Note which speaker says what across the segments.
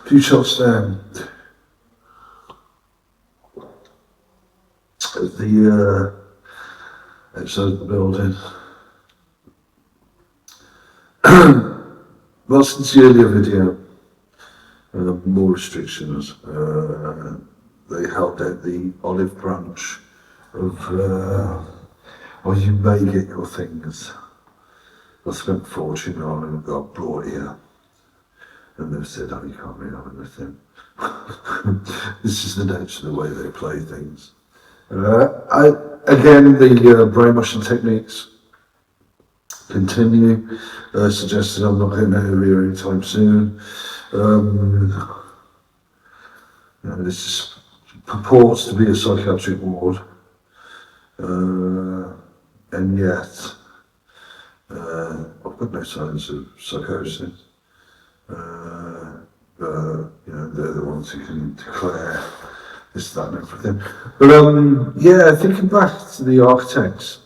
Speaker 1: few shots there. The outside the building. Well, since the earlier video, more restrictions. They held out the olive branch of, well, you may get your things. I spent a fortune on and got brought here. And they've said, oh, you can't really have anything. This is the nature of the way they play things. Again, the brainwashing techniques continue. Suggested I'm not getting out of here anytime soon. This is, purports to be a psychiatric ward, and yet I've got no signs of psychosis. They're the ones who can declare this, that, and everything. But yeah, thinking back to the architects,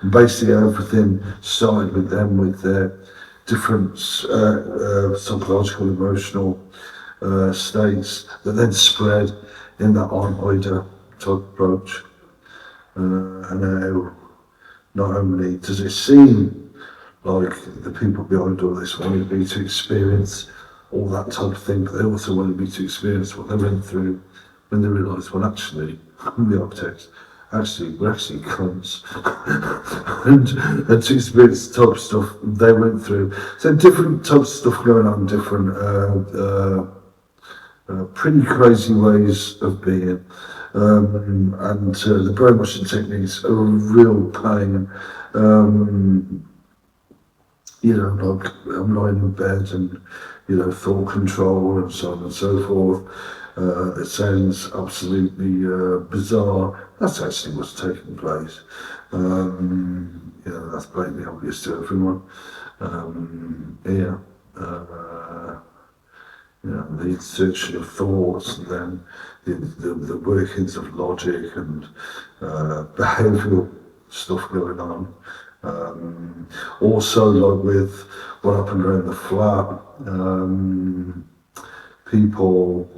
Speaker 1: basically everything started with them, with their different psychological, emotional states that then spread in that on-order type approach. And now, not only does it seem like the people behind all this wanted me to experience all that type of thing, but they also wanted me to experience what they went through when they realised, well, actually, the architects, we're actually cunts. and to experience the type of stuff they went through. So different types of stuff going on, different pretty crazy ways of being. And the brainwashing techniques are a real pain. Like I'm lying in bed and, thought control and so on and so forth. It sounds absolutely bizarre. That's actually what's taking place. That's blatantly obvious to everyone. The insertion of thoughts, and then the workings of logic and behavioural stuff going on. Also, like with what happened around the flat, people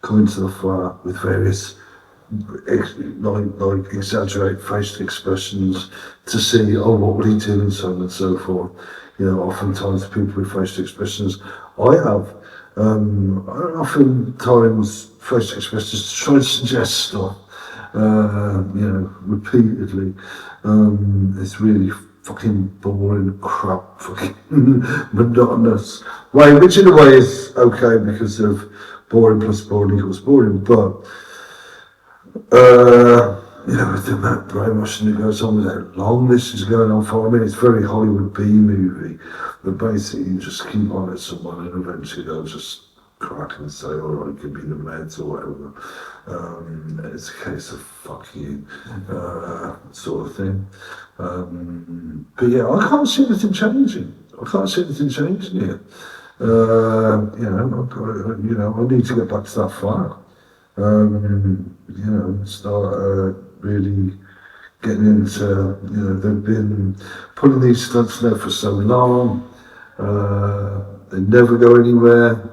Speaker 1: come into the flat with various like exaggerate facial expressions to see, oh, what would he do, and so on and so forth. Oftentimes people with facial expressions, I have oftentimes facial expressions to try and suggest stuff, repeatedly. It's really fucking boring crap, fucking monotonous way, which in a way is okay because of boring plus boring equals boring, but with the amount of brainwashing that goes on, with how long this is going on for, it's very Hollywood B-movie, but basically you just keep on at someone and eventually they'll just crack and say, all right, give me the meds or whatever. And it's a case of fuck you, sort of thing. But yeah, I can't see anything changing. Here. I need to get back to that flat. Start really getting into, they've been putting these stunts there for so long, they never go anywhere,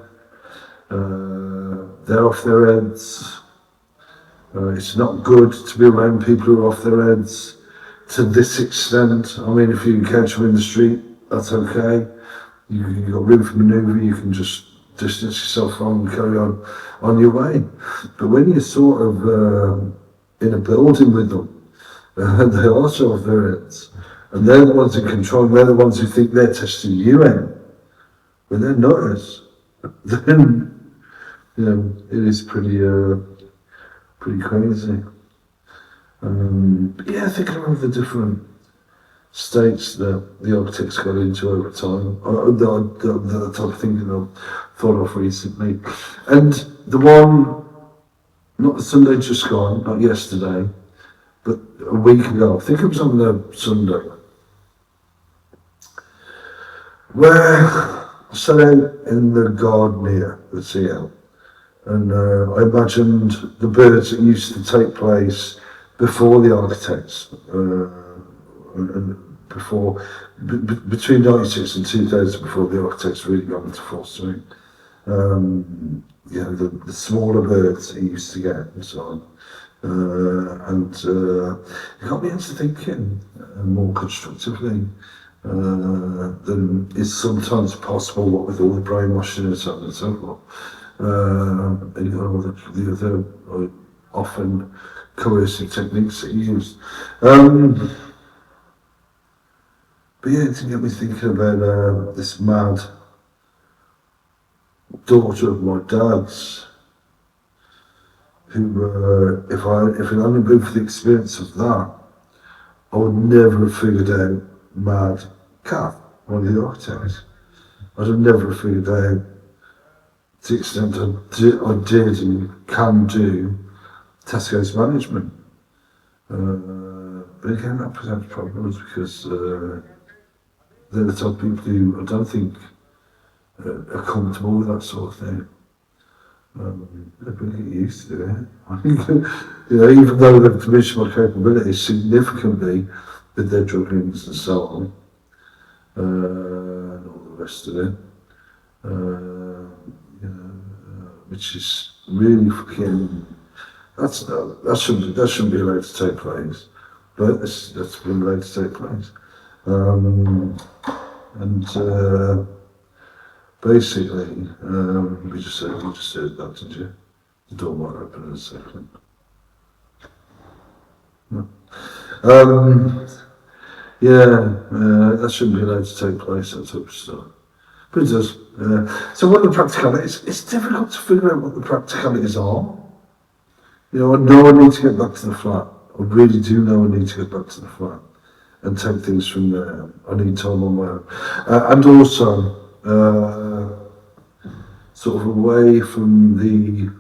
Speaker 1: they're off their heads, it's not good to be around people who are off their heads to this extent. I mean, if you encounter them in the street, that's okay, you've got room for manoeuvre, you can just distance yourself from and carry on your way. But when you're sort of in a building with them, they also have their heads, and they're the ones in control, they're the ones who think they're testing you out. When they're not us, then it is pretty crazy. But yeah, thinking of the different states that the architects got into over time, the type of thing that I've thought of recently. And the one, not the Sunday just gone, not yesterday, but a week ago, I think it was on the Sunday, where I sat out in the garden here at CL, and I imagined the birds that used to take place before the architects, and before, between 96 and 2000, before the architects really got into full swing. The smaller birds he used to get and so on. It got me into thinking more constructively than is sometimes possible, what with all the brainwashing and so on and so forth. The other often coercive techniques that you use. But yeah, it get me thinking about this mad daughter of my dad's, who, if it hadn't been for the experience of that, I would never have figured out Mad Cat, one of the architects. I'd have never figured out to the extent I did and can do Tesco's management. But again, that presents problems because they're the type of people who I don't think are comfortable with that sort of thing. They're going to get used to it. I think, even though they've diminished my capabilities significantly with their drug use and so on, and all the rest of it, which is really fucking. That shouldn't be allowed to take place, but that's been allowed to take place, basically, we just said that, didn't you? The door might open in a second. No. That shouldn't be allowed to take place, that type of stuff. But it does. So what are the practicalities? It's difficult to figure out what the practicalities are. I know I need to get back to the flat. I really do know I need to get back to the flat and take things from there. I need time on my own. And also, sort of away from the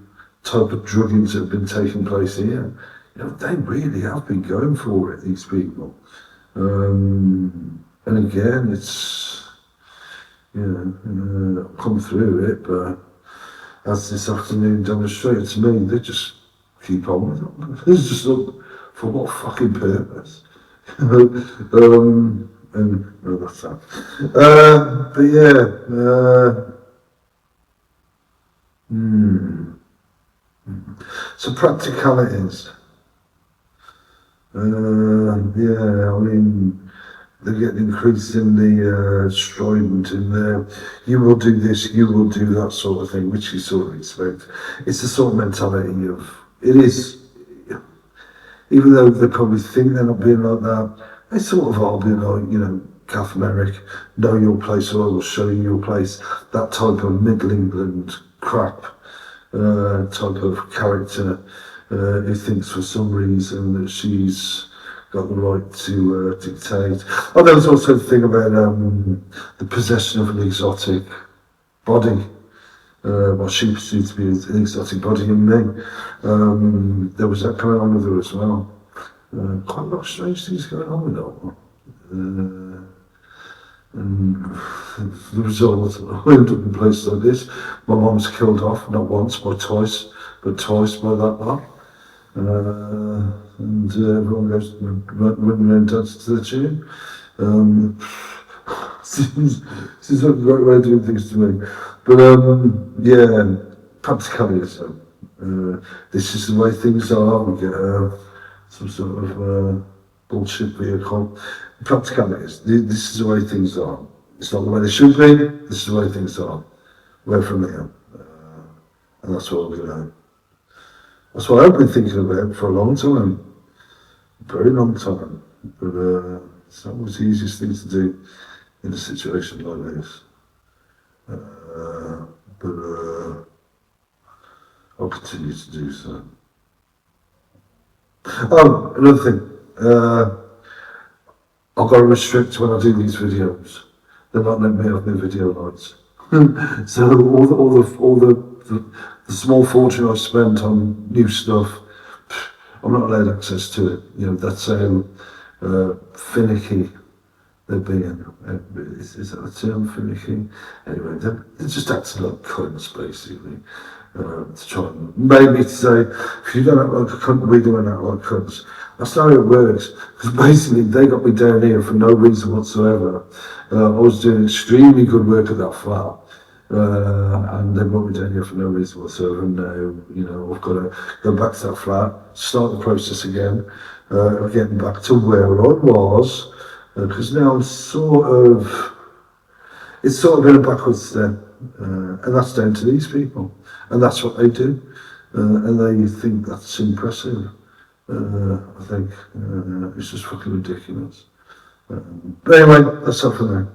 Speaker 1: type of druggings that have been taking place here. They really have been going for it, these people. And again, it's, come through it, but as this afternoon demonstrated to me, they just keep on with it. It's just like, for what fucking purpose? And that's that. But yeah, so practicalities. They're getting increasingly strident in there. You will do this, you will do that sort of thing, which you sort of expect. It's the sort of mentality of, it is, even though they probably think they're not being like that, they sort of are being like, Kath Merrick, know your place or I will show you your place. That type of Middle England crap type of character who thinks for some reason that she's got the right to dictate. Oh, there was also the thing about the possession of an exotic body. Well, she perceived to be an exotic body in me. There was that going on with her as well. Quite a lot of strange things going on with her. And the result, I ended up in a place like this. My mum's killed off, not once, but twice by that lot. And everyone goes running around dancing to the tune. Seems like a great way of doing things to me. But practicalities. This is the way things are. We get some sort of bullshit vehicle. Practicalities. This is the way things are. It's not the way they should be. This is the way things are. Where from here. And that's what we're going to. That's what I've been thinking about for a long time. A very long time. But it's not always the easiest thing to do in a situation like this. But I'll continue to do so. Oh, another thing. I've got to restrict when I do these videos. They're not letting me have my video lights. So all the small fortune I've spent on new stuff, I'm not allowed access to it. That's how finicky they're being. Is that the term, finicky? Anyway, they're just acting like cunts, basically. To try and maybe to say, if you don't act like a cunt, we don't act like cunts. That's not how it works. Because basically, they got me down here for no reason whatsoever. I was doing extremely good work at that flat. And they brought me down here for no reason whatsoever. And now, I've got to go back to that flat, start the process again, of getting back to where I was. Because now it's sort of been a backwards step. And that's down to these people. And that's what they do. And they think that's impressive. I think it's just fucking ridiculous. But anyway, that's all for now.